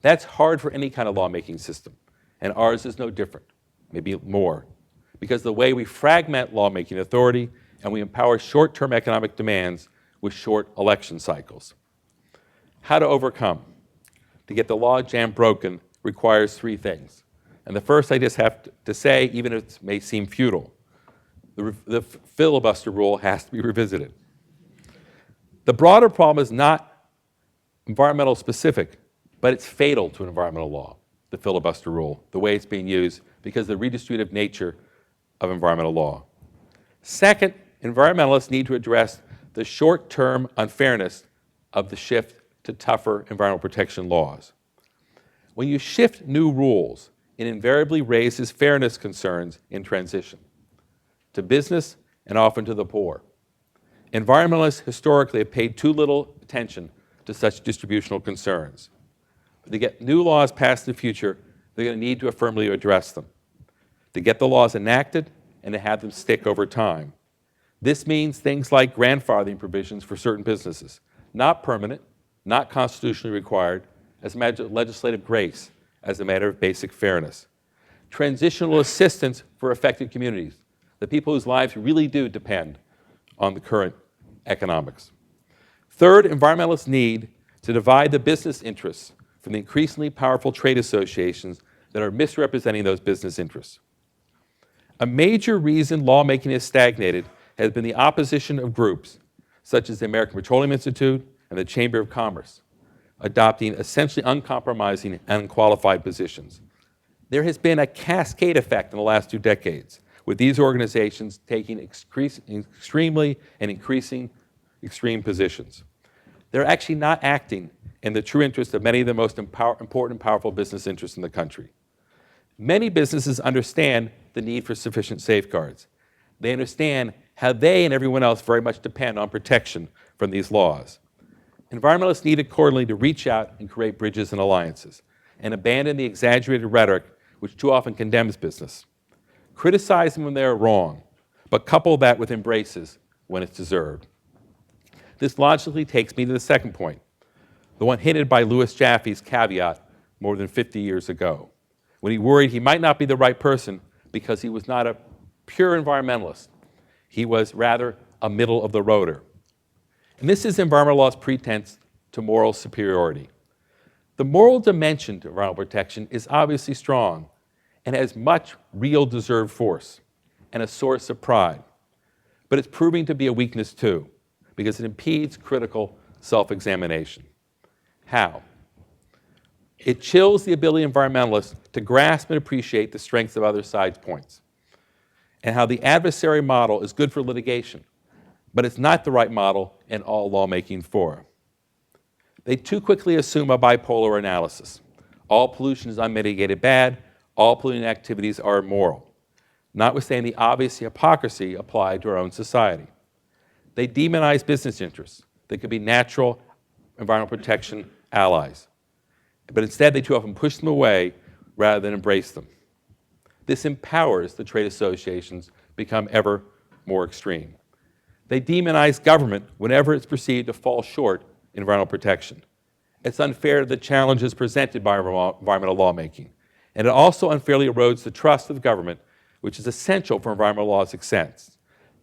That's hard for any kind of lawmaking system, and ours is no different, maybe more, because the way we fragment lawmaking authority and we empower short-term economic demands with short election cycles. How to overcome? To get the law jam broken requires three things. And the first I just have to say, even if it may seem futile, the filibuster rule has to be revisited. The broader problem is not environmental specific, but it's fatal to environmental law, the filibuster rule, the way it's being used, because of the redistributive nature of environmental law. Second, environmentalists need to address the short-term unfairness of the shift to tougher environmental protection laws. When you shift new rules, it invariably raises fairness concerns in transition to business and often to the poor. Environmentalists historically have paid too little attention to such distributional concerns. But to get new laws passed in the future, they're going to need to firmly address them, to get the laws enacted and to have them stick over time. This means things like grandfathering provisions for certain businesses, not permanent, not constitutionally required, as a matter of legislative grace, as a matter of basic fairness. Transitional assistance for affected communities, the people whose lives really do depend on the current economics. Third, environmentalists need to divide the business interests from the increasingly powerful trade associations that are misrepresenting those business interests. A major reason lawmaking has stagnated has been the opposition of groups such as the American Petroleum Institute and the Chamber of Commerce, adopting essentially uncompromising and unqualified positions. There has been a cascade effect in the last 2 decades, with these organizations taking extremely and increasing extreme positions. They're actually not acting in the true interest of many of the most important and powerful business interests in the country. Many businesses understand the need for sufficient safeguards. They understand how they and everyone else very much depend on protection from these laws. Environmentalists need accordingly to reach out and create bridges and alliances and abandon the exaggerated rhetoric which too often condemns business. Criticize them when they are wrong, but couple that with embraces when it's deserved. This logically takes me to the second point, the one hinted by Louis Jaffe's caveat more than 50 years ago, when he worried he might not be the right person because he was not a pure environmentalist. He was rather a middle-of-the-roader. And this is environmental law's pretense to moral superiority. The moral dimension to environmental protection is obviously strong and has much real deserved force and a source of pride. But it's proving to be a weakness too, because it impedes critical self-examination. How? It chills the ability of environmentalists to grasp and appreciate the strengths of other sides' points. and how the adversary model is good for litigation, but it's not the right model in all lawmaking fora. They too quickly assume a bipolar analysis. All pollution is unmitigated bad, all polluting activities are immoral, notwithstanding the obvious hypocrisy applied to our own society. They demonize business interests that could be natural environmental protection allies, but instead they too often push them away rather than embrace them. This empowers the trade associations become ever more extreme. They demonize government whenever it's perceived to fall short in environmental protection. It's unfair to the challenges presented by environmental lawmaking, and it also unfairly erodes the trust of government, which is essential for environmental law's success,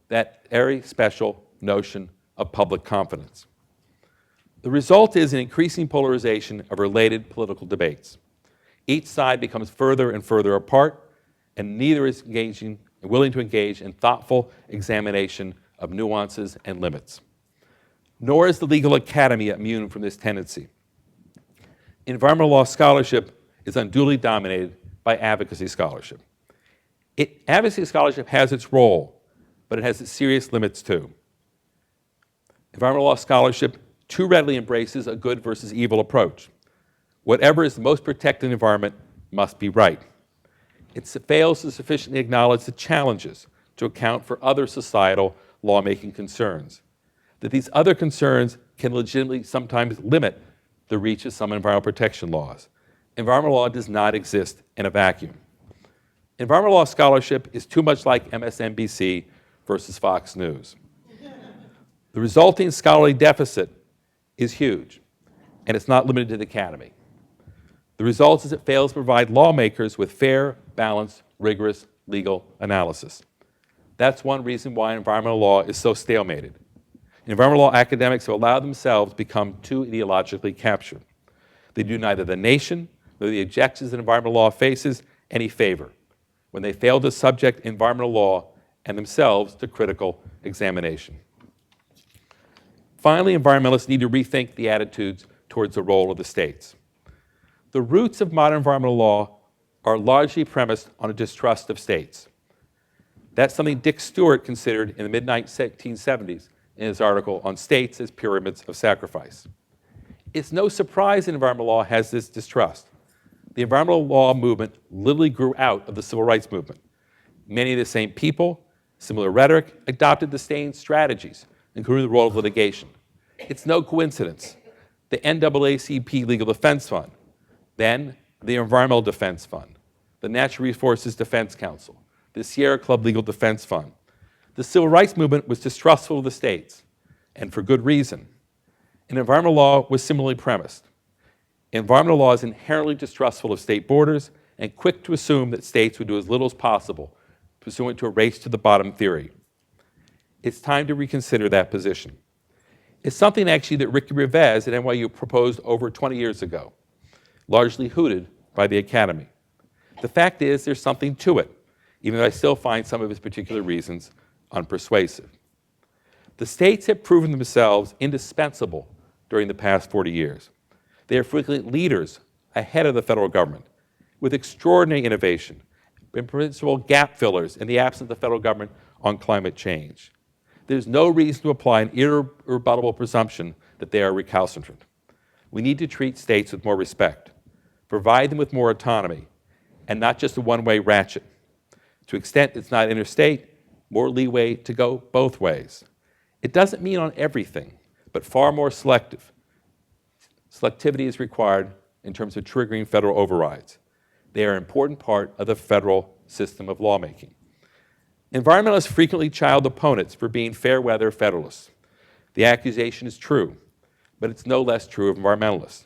that very special notion of public confidence. The result is an increasing polarization of related political debates. Each side becomes further and further apart, and neither is willing to engage in thoughtful examination of nuances and limits. Nor is the legal academy immune from this tendency. Environmental law scholarship is unduly dominated by advocacy scholarship. Advocacy scholarship has its role, but it has its serious limits too. Environmental law scholarship too readily embraces a good versus evil approach. Whatever is the most protected environment must be right. It fails to sufficiently acknowledge the challenges to account for other societal lawmaking concerns, that these other concerns can legitimately sometimes limit the reach of some environmental protection laws. Environmental law does not exist in a vacuum. Environmental law scholarship is too much like MSNBC versus Fox News. The resulting scholarly deficit is huge, and it's not limited to the academy. The result is it fails to provide lawmakers with fair, balanced, rigorous legal analysis. That's one reason why environmental law is so stalemated. Environmental law academics have allowed themselves to become too ideologically captured. They do neither the nation nor the objectives that environmental law faces any favor when they fail to subject environmental law and themselves to critical examination. Finally, environmentalists need to rethink the attitudes towards the role of the states. The roots of modern environmental law are largely premised on a distrust of states. That's something Dick Stewart considered in the mid-1970s in his article on states as pyramids of sacrifice. It's no surprise that environmental law has this distrust. The environmental law movement literally grew out of the civil rights movement. Many of the same people, similar rhetoric, adopted the same strategies, including the role of litigation. It's no coincidence. The NAACP Legal Defense Fund, then the Environmental Defense Fund, the Natural Resources Defense Council, the Sierra Club Legal Defense Fund. The civil rights movement was distrustful of the states, and for good reason. And environmental law was similarly premised. Environmental law is inherently distrustful of state borders and quick to assume that states would do as little as possible, pursuant to a race to the bottom theory. It's time to reconsider that position. It's something actually that Ricky Rivez at NYU proposed over 20 years ago, largely hooted by the academy. The fact is, there's something to it, even though I still find some of his particular reasons unpersuasive. The states have proven themselves indispensable during the past 40 years. They are frequently leaders ahead of the federal government, with extraordinary innovation, and principal gap fillers in the absence of the federal government on climate change. There's no reason to apply an irrebuttable presumption that they are recalcitrant. We need to treat states with more respect, provide them with more autonomy, and not just a one-way ratchet. To the extent it's not interstate, more leeway to go both ways. It doesn't mean on everything, but far more selective. Selectivity is required in terms of triggering federal overrides. They are an important part of the federal system of lawmaking. Environmentalists frequently chide opponents for being fair-weather federalists. The accusation is true, but it's no less true of environmentalists.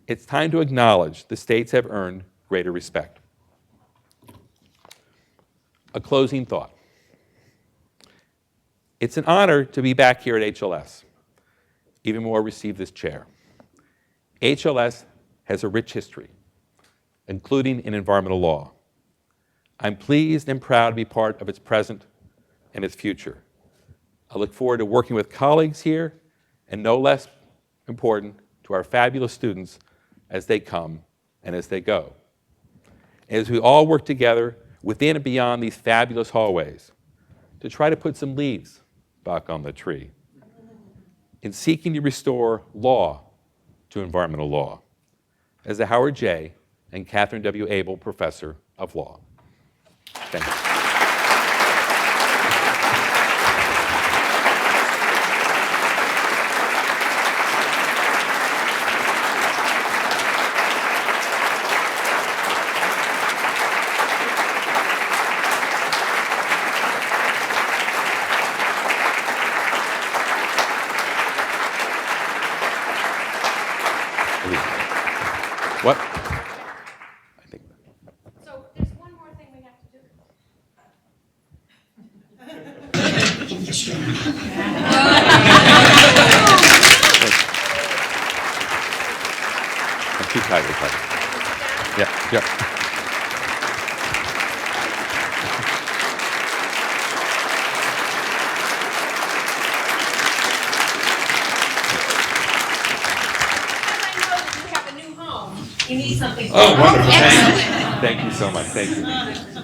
It's time to acknowledge the states have earned greater respect. A closing thought. It's an honor to be back here at HLS, even more receive this chair. HLS has a rich history, including in environmental law. I'm pleased and proud to be part of its present and its future. I look forward to working with colleagues here, and no less important, to our fabulous students as they come and as they go. As we all work together, within and beyond these fabulous hallways to try to put some leaves back on the tree in seeking to restore law to environmental law as the Howard J. and Katherine W. Aibel Professor of Law. Thank you. What? I think. So there's one more thing we have to do. I'm too tired. Yeah, yeah. You need something. Oh, wonderful. Excellent. Thank you so much. Thank you.